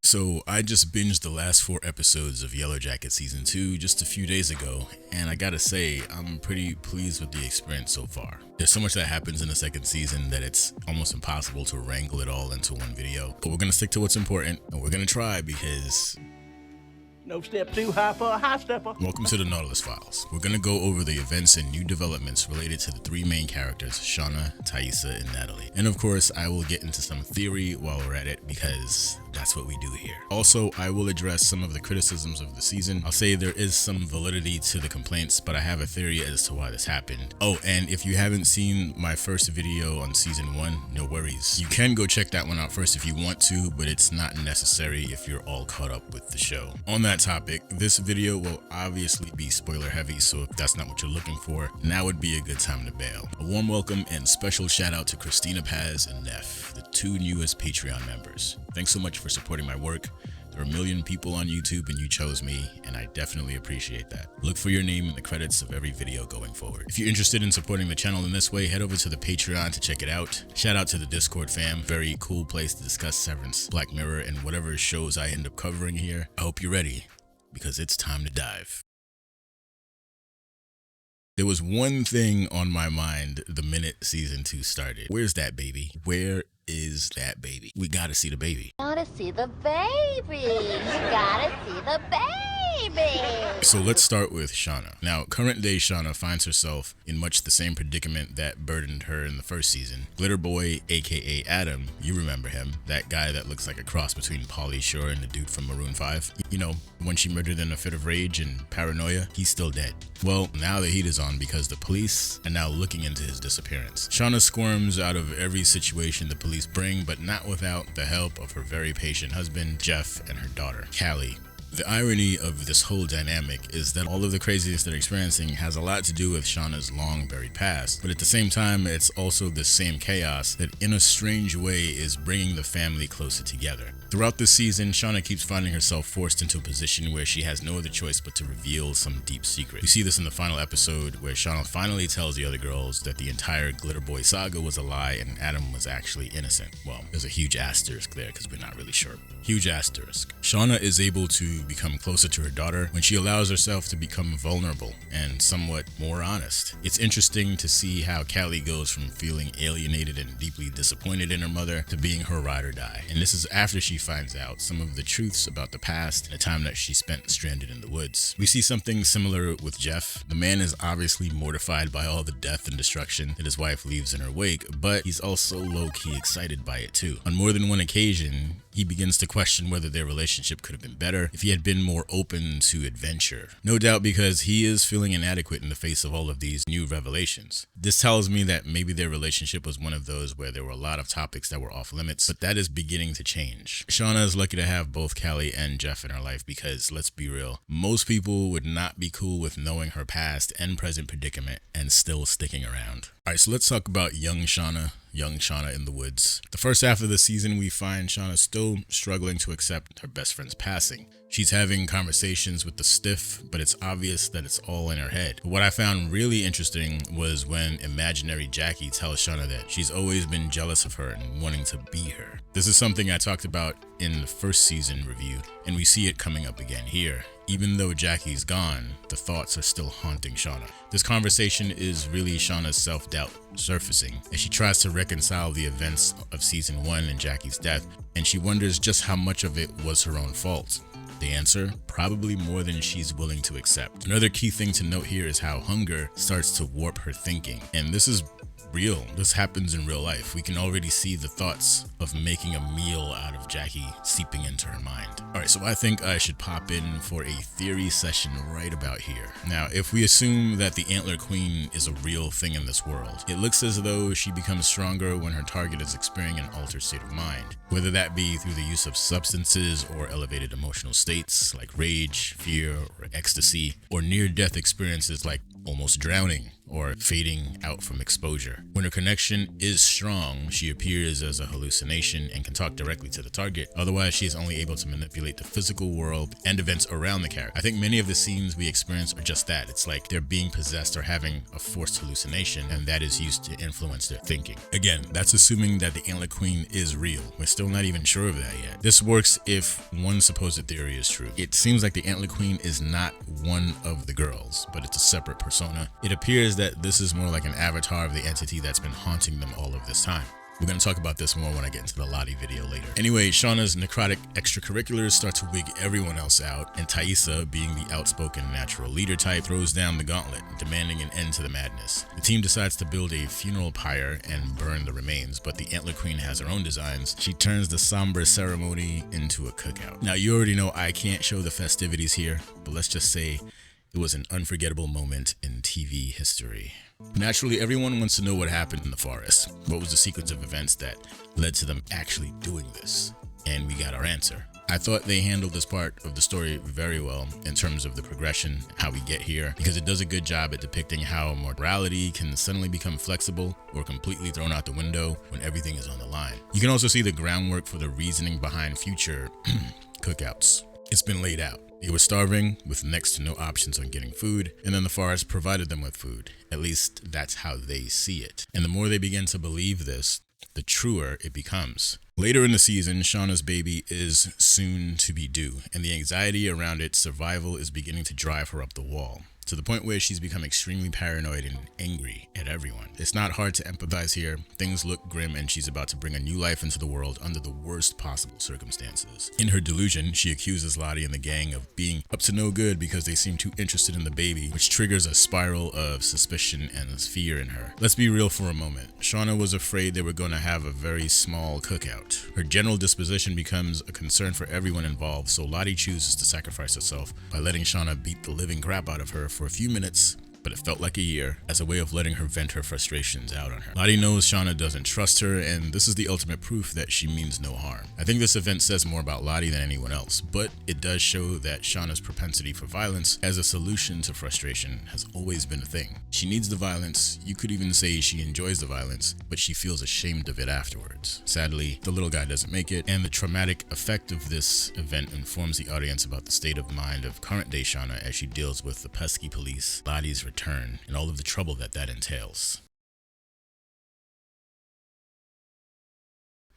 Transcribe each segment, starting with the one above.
So I just binged the last 4 episodes of Yellowjackets season 2 just a few days ago, and I gotta say, I'm pretty pleased with the experience so far. There's so much that happens in the second season that it's almost impossible to wrangle it all into one video, but we're gonna stick to what's important, and we're gonna try because no step too high for a high stepper. Welcome to the Nautilus Files. We're gonna go over the events and new developments related to the 3 main characters, Shauna, Taissa, and Natalie. And of course, I will get into some theory while we're at it because that's what we do here. Also, I will address some of the criticisms of the season. I'll say there is some validity to the complaints, but I have a theory as to why this happened. Oh, and if you haven't seen my first video on season 1, no worries. You can go check that one out first if you want to, but it's not necessary if you're all caught up with the show. On that topic, this video will obviously be spoiler heavy, so if that's not what you're looking for, now would be a good time to bail. A warm welcome and special shout out to Christina Paz and Neff, the 2 newest Patreon members. Thanks so much for supporting my work. There are a million people on YouTube and you chose me, and I definitely appreciate that. Look for your name in the credits of every video going forward. If you're interested in supporting the channel in this way, head over to the Patreon to check it out. Shout out to the Discord fam, very cool place to discuss Severance, Black Mirror, and whatever shows I end up covering here. I hope you're ready, because it's time to dive. There was one thing on my mind the minute season 2 started. Where's that baby? Where is that baby? We gotta see the baby. Gotta see the baby. You gotta see the baby. So let's start with Shauna. Now, current day Shauna finds herself in much the same predicament that burdened her in the first season. Glitter Boy, aka Adam, you remember him, that guy that looks like a cross between Pauly Shore and the dude from Maroon 5. You know, when she murdered in a fit of rage and paranoia, he's still dead. Well, now the heat is on because the police are now looking into his disappearance. Shauna squirms out of every situation the police bring, but not without the help of her very patient husband, Jeff, and her daughter, Callie. The irony of this whole dynamic is that all of the craziness they're experiencing has a lot to do with Shauna's long buried past, but at the same time, it's also the same chaos that in a strange way is bringing the family closer together. Throughout this season, Shauna keeps finding herself forced into a position where she has no other choice but to reveal some deep secret. You see this in the final episode where Shauna finally tells the other girls that the entire Glitter Boy saga was a lie and Adam was actually innocent. Well, there's a huge asterisk there because we're not really sure. Huge asterisk. Shauna is able to become closer to her daughter when she allows herself to become vulnerable and somewhat more honest. It's interesting to see how Callie goes from feeling alienated and deeply disappointed in her mother to being her ride or die. And this is after she finds out some of the truths about the past and the time that she spent stranded in the woods. We see something similar with Jeff. The man is obviously mortified by all the death and destruction that his wife leaves in her wake, but he's also low-key excited by it too. On more than one occasion, he begins to question whether their relationship could have been better if he had been more open to adventure. No doubt because he is feeling inadequate in the face of all of these new revelations. This tells me that maybe their relationship was one of those where there were a lot of topics that were off limits, but that is beginning to change. Shauna is lucky to have both Callie and Jeff in her life because, let's be real, most people would not be cool with knowing her past and present predicament and still sticking around. Alright, so let's talk about young Shauna in the woods. The first half of the season, we find Shauna still struggling to accept her best friend's passing. She's having conversations with the stiff, but it's obvious that it's all in her head. What I found really interesting was when imaginary Jackie tells Shauna that she's always been jealous of her and wanting to be her. This is something I talked about in the first season review, and we see it coming up again here. Even though Jackie's gone, the thoughts are still haunting Shauna. This conversation is really Shauna's self-doubt surfacing as she tries to reconcile the events of season 1 and Jackie's death, and she wonders just how much of it was her own fault. The answer? Probably more than she's willing to accept. Another key thing to note here is how hunger starts to warp her thinking, and this is real. This happens in real life. We can already see the thoughts of making a meal out of Jackie seeping into her mind. Alright, so I think I should pop in for a theory session right about here. Now, if we assume that the Antler Queen is a real thing in this world, it looks as though she becomes stronger when her target is experiencing an altered state of mind, whether that be through the use of substances or elevated emotional states like rage, fear, or ecstasy, or near-death experiences like almost drowning. or fading out from exposure. When her connection is strong, she appears as a hallucination and can talk directly to the target. Otherwise, she is only able to manipulate the physical world and events around the character. I think many of the scenes we experience are just that. It's like they're being possessed or having a forced hallucination, and that is used to influence their thinking. Again, that's assuming that the Antler Queen is real. We're still not even sure of that yet. This works if one supposed theory is true. It seems like the Antler Queen is not one of the girls, but it's a separate persona. It appears that this is more like an avatar of the entity that's been haunting them all of this time. We're going to talk about this more when I get into the Lottie video later. Anyway, Shauna's necrotic extracurriculars start to wig everyone else out, and Taissa, being the outspoken natural leader type, throws down the gauntlet, demanding an end to the madness. The team decides to build a funeral pyre and burn the remains, but the Antler Queen has her own designs. She turns the somber ceremony into a cookout. Now, you already know I can't show the festivities here, but let's just say it was an unforgettable moment in TV history. Naturally, everyone wants to know what happened in the forest. What was the sequence of events that led to them actually doing this? And we got our answer. I thought they handled this part of the story very well in terms of the progression, how we get here, because it does a good job at depicting how morality can suddenly become flexible or completely thrown out the window when everything is on the line. You can also see the groundwork for the reasoning behind future cookouts. It's been laid out. They were starving with next to no options on getting food, and then the forest provided them with food. At least that's how they see it. And the more they begin to believe this, the truer it becomes. Later in the season, Shauna's baby is soon to be due, and the anxiety around its survival is beginning to drive her up the wall, to the point where she's become extremely paranoid and angry at everyone. It's not hard to empathize here. Things look grim, and she's about to bring a new life into the world under the worst possible circumstances. In her delusion, she accuses Lottie and the gang of being up to no good because they seem too interested in the baby, which triggers a spiral of suspicion and fear in her. Let's be real for a moment. Shauna was afraid they were going to have a very small cookout. Her general disposition becomes a concern for everyone involved, so Lottie chooses to sacrifice herself by letting Shauna beat the living crap out of her for a few minutes, but it felt like a year, as a way of letting her vent her frustrations out on her. Lottie knows Shauna doesn't trust her, and this is the ultimate proof that she means no harm. I think this event says more about Lottie than anyone else, but it does show that Shauna's propensity for violence as a solution to frustration has always been a thing. She needs the violence. You could even say she enjoys the violence, but she feels ashamed of it afterwards. Sadly, the little guy doesn't make it, and the traumatic effect of this event informs the audience about the state of mind of current day Shauna as she deals with the pesky police, Lottie's return, and all of the trouble that entails.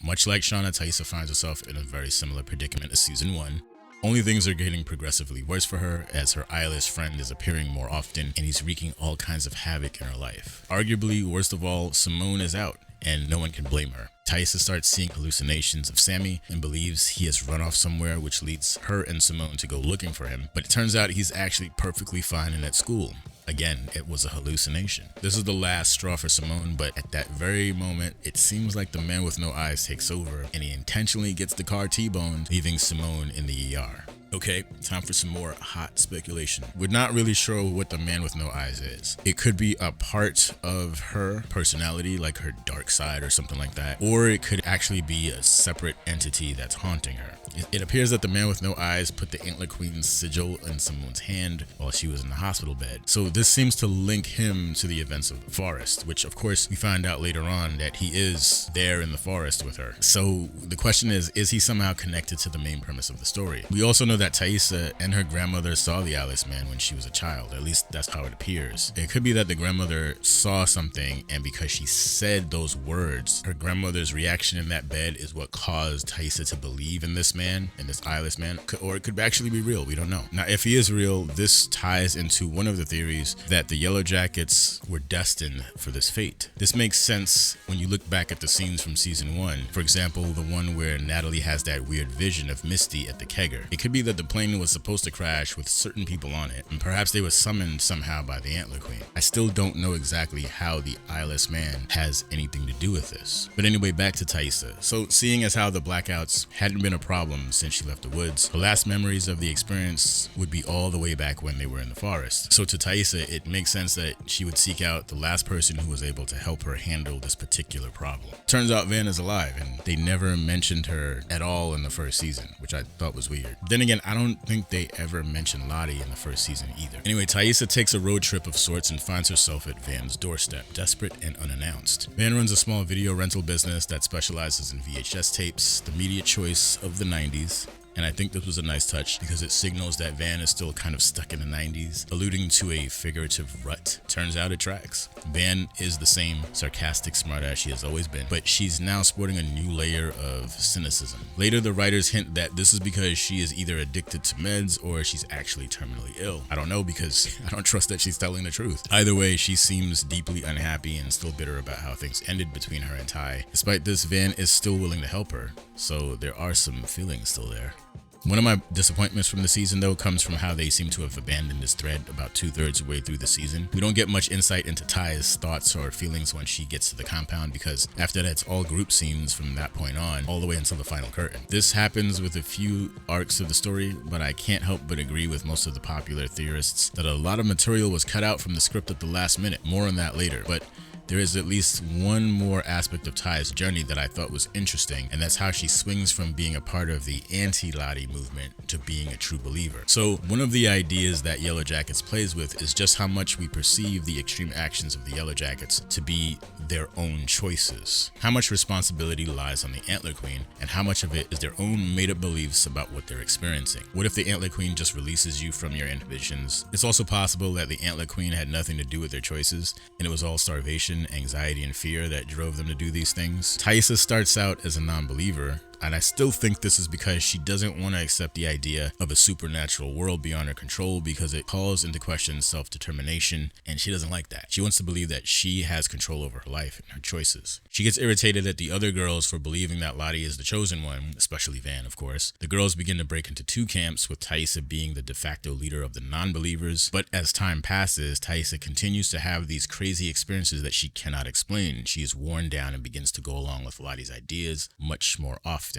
Much like Shauna, Taissa finds herself in a very similar predicament as season 1. Only things are getting progressively worse for her as her eyeless friend is appearing more often and he's wreaking all kinds of havoc in her life. Arguably, worst of all, Simone is out and no one can blame her. Taissa starts seeing hallucinations of Sammy and believes he has run off somewhere, which leads her and Simone to go looking for him, but it turns out he's actually perfectly fine and at school. Again, it was a hallucination. This is the last straw for Simone, but at that very moment, it seems like the man with no eyes takes over and he intentionally gets the car T-boned, leaving Simone in the ER. Okay, time for some more hot speculation. We're not really sure what the man with no eyes is. It could be a part of her personality, like her dark side or something like that, or it could actually be a separate entity that's haunting her. It appears that the man with no eyes put the Antler Queen's sigil in Simone's hand while she was in the hospital bed. So this seems to link him to the events of the forest, which of course we find out later on that he is there in the forest with her. So the question is he somehow connected to the main premise of the story? We also know that Taissa and her grandmother saw the eyeless man when she was a child. At least that's how it appears. It could be that the grandmother saw something, and because she said those words, her grandmother's reaction in that bed is what caused Taissa to believe in this man, in this eyeless man. Or it could actually be real. We don't know. Now, if he is real, this ties into one of the theories that the Yellowjackets were destined for this fate. This makes sense when you look back at the scenes from season 1. For example, the one where Natalie has that weird vision of Misty at the kegger. It could be that the plane was supposed to crash with certain people on it, and perhaps they were summoned somehow by the Antler Queen. I still don't know exactly how the eyeless man has anything to do with this. But anyway, back to Taissa. So seeing as how the blackouts hadn't been a problem since she left the woods, her last memories of the experience would be all the way back when they were in the forest. So to Taissa, it makes sense that she would seek out the last person who was able to help her handle this particular problem. Turns out Vanna's alive, and they never mentioned her at all in the first season, which I thought was weird. Then again, And I don't think they ever mentioned Lottie in the first season either. Anyway, Taissa takes a road trip of sorts and finds herself at Van's doorstep, desperate and unannounced. Van runs a small video rental business that specializes in VHS tapes, the media choice of the 90s. And I think this was a nice touch because it signals that Van is still kind of stuck in the 90s, alluding to a figurative rut. Turns out it tracks. Van is the same sarcastic smartass she has always been, but she's now sporting a new layer of cynicism. Later, the writers hint that this is because she is either addicted to meds or she's actually terminally ill. I don't know because I don't trust that she's telling the truth. Either way, she seems deeply unhappy and still bitter about how things ended between her and Ty. Despite this, Van is still willing to help her, so there are some feelings still there. One of my disappointments from the season, though, comes from how they seem to have abandoned this thread about 2/3 of the way through the season. We don't get much insight into Ty's thoughts or feelings when she gets to the compound, because after that, it's all group scenes from that point on, all the way until the final curtain. This happens with a few arcs of the story, but I can't help but agree with most of the popular theorists that a lot of material was cut out from the script at the last minute. More on that later, but there is at least one more aspect of Ty's journey that I thought was interesting, and that's how she swings from being a part of the anti-Lottie movement to being a true believer. So one of the ideas that Yellowjackets plays with is just how much we perceive the extreme actions of the Yellowjackets to be their own choices. How much responsibility lies on the Antler Queen, and how much of it is their own made-up beliefs about what they're experiencing. What if the Antler Queen just releases you from your inhibitions? It's also possible that the Antler Queen had nothing to do with their choices, and it was all starvation, anxiety, and fear that drove them to do these things. Taissa starts out as a non-believer, and I still think this is because she doesn't want to accept the idea of a supernatural world beyond her control because it calls into question self-determination, and she doesn't like that. She wants to believe that she has control over her life and her choices. She gets irritated at the other girls for believing that Lottie is the chosen one, especially Van, of course. The girls begin to break into two camps, with Taissa being the de facto leader of the non-believers, but as time passes, Taissa continues to have these crazy experiences that she cannot explain. She is worn down and begins to go along with Lottie's ideas much more often.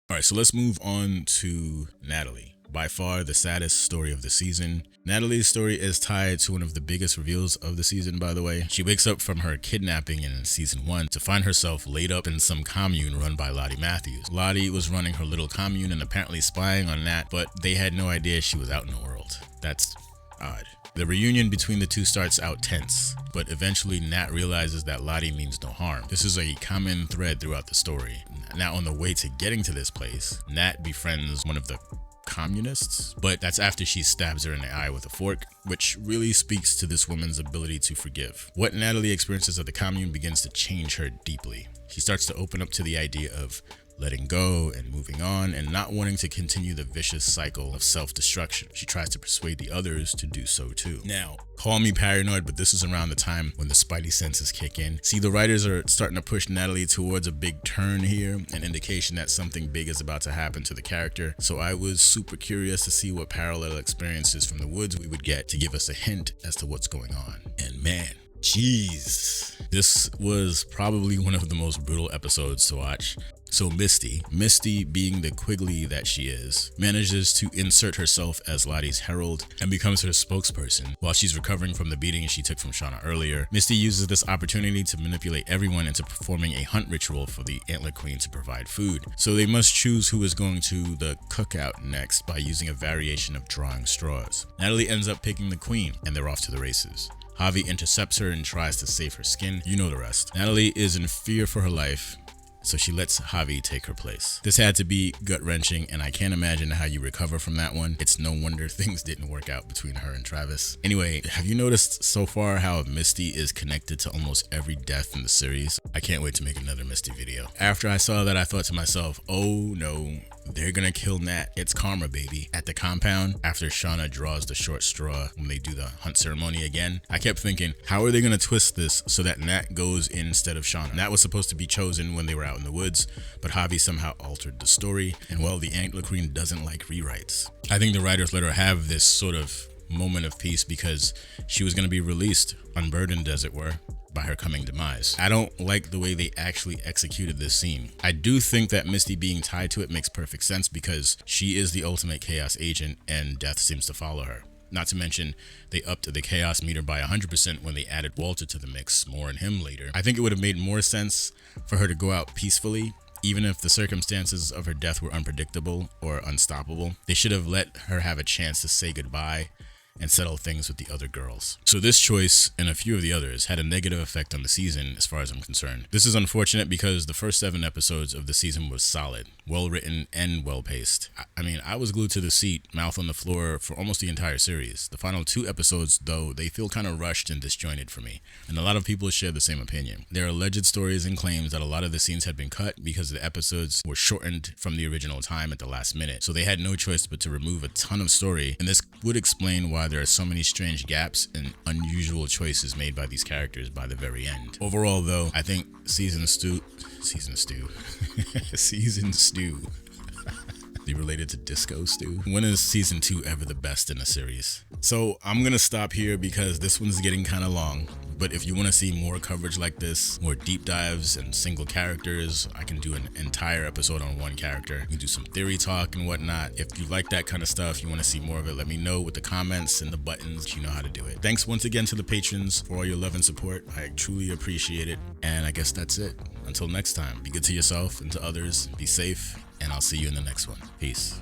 Alright, so let's move on to Natalie. By far the saddest story of the season. Natalie's story is tied to one of the biggest reveals of the season, by the way. She wakes up from her kidnapping in season 1 to find herself laid up in some commune run by Lottie Matthews. Lottie was running her little commune and apparently spying on Nat, but they had no idea she was out in the world. That's odd. The reunion between the two starts out tense, but eventually Nat realizes that Lottie means no harm. This is a common thread throughout the story. Now, on the way to getting to this place, Nat befriends one of the communists, but that's after she stabs her in the eye with a fork, which really speaks to this woman's ability to forgive. What Natalie experiences at the commune begins to change her deeply. She starts to open up to the idea of letting go and moving on and not wanting to continue the vicious cycle of self-destruction. She tries to persuade the others to do so too. Now, call me paranoid, but this is around the time when the spidey senses kick in. See, the writers are starting to push Natalie towards a big turn here, an indication that something big is about to happen to the character. So I was super curious to see what parallel experiences from the woods we would get to give us a hint as to what's going on. And man, jeez, this was probably one of the most brutal episodes to watch. So Misty being the Quigley that she is, manages to insert herself as Lottie's herald and becomes her spokesperson. While she's recovering from the beating she took from Shauna earlier, Misty uses this opportunity to manipulate everyone into performing a hunt ritual for the Antler Queen to provide food. So they must choose who is going to the cookout next by using a variation of drawing straws. Natalie ends up picking the queen, and they're off to the races. Javi intercepts her and tries to save her skin. You know the rest. Natalie is in fear for her life, so she lets Javi take her place. This had to be gut-wrenching, and I can't imagine how you recover from that one. It's no wonder things didn't work out between her and Travis. Anyway, have you noticed so far how Misty is connected to almost every death in the series? I can't wait to make another Misty video. After I saw that, I thought to myself, oh no, they're gonna kill Nat. It's karma, baby. At the compound, after Shauna draws the short straw when they do the hunt ceremony again, I kept thinking, how are they gonna twist this so that Nat goes in instead of Shauna? Nat was supposed to be chosen when they were out in the woods, but Javi somehow altered the story, and well, the Antler Queen doesn't like rewrites. I think the writers let her have this sort of moment of peace because she was gonna be released, unburdened as it were, by her coming demise. I don't like the way they actually executed this scene. I do think that Misty being tied to it makes perfect sense because she is the ultimate chaos agent and death seems to follow her. Not to mention, they upped the chaos meter by 100% when they added Walter to the mix, more on him later. I think it would have made more sense for her to go out peacefully even if the circumstances of her death were unpredictable or unstoppable, they should have let her have a chance to say goodbye and settle things with the other girls. So this choice and a few of the others had a negative effect on the season as far as I'm concerned. This is unfortunate because the first 7 episodes of the season was solid, well written and well paced. I mean, I was glued to the seat, mouth on the floor for almost the entire series. The final 2 episodes, though, they feel kind of rushed and disjointed for me, and a lot of people share the same opinion. There are alleged stories and claims that a lot of the scenes had been cut because the episodes were shortened from the original time at the last minute, so they had no choice but to remove a ton of story, and this would explain why there are so many strange gaps and unusual choices made by these characters by the very end. Overall, though, I think Season Stew be related to Disco Stew. When is season 2 ever the best in a series? So I'm gonna stop here because this one's getting kind of long, but if you want to see more coverage like this, more deep dives and single characters, I can do an entire episode on one character. We can do some theory talk and whatnot. If you like that kind of stuff, you want to see more of it, let me know with the comments and the buttons. You know how to do it. Thanks once again to the patrons for all your love and support. I truly appreciate it, and I guess that's it. Until next time, be good to yourself and to others, be safe, and I'll see you in the next one. Peace.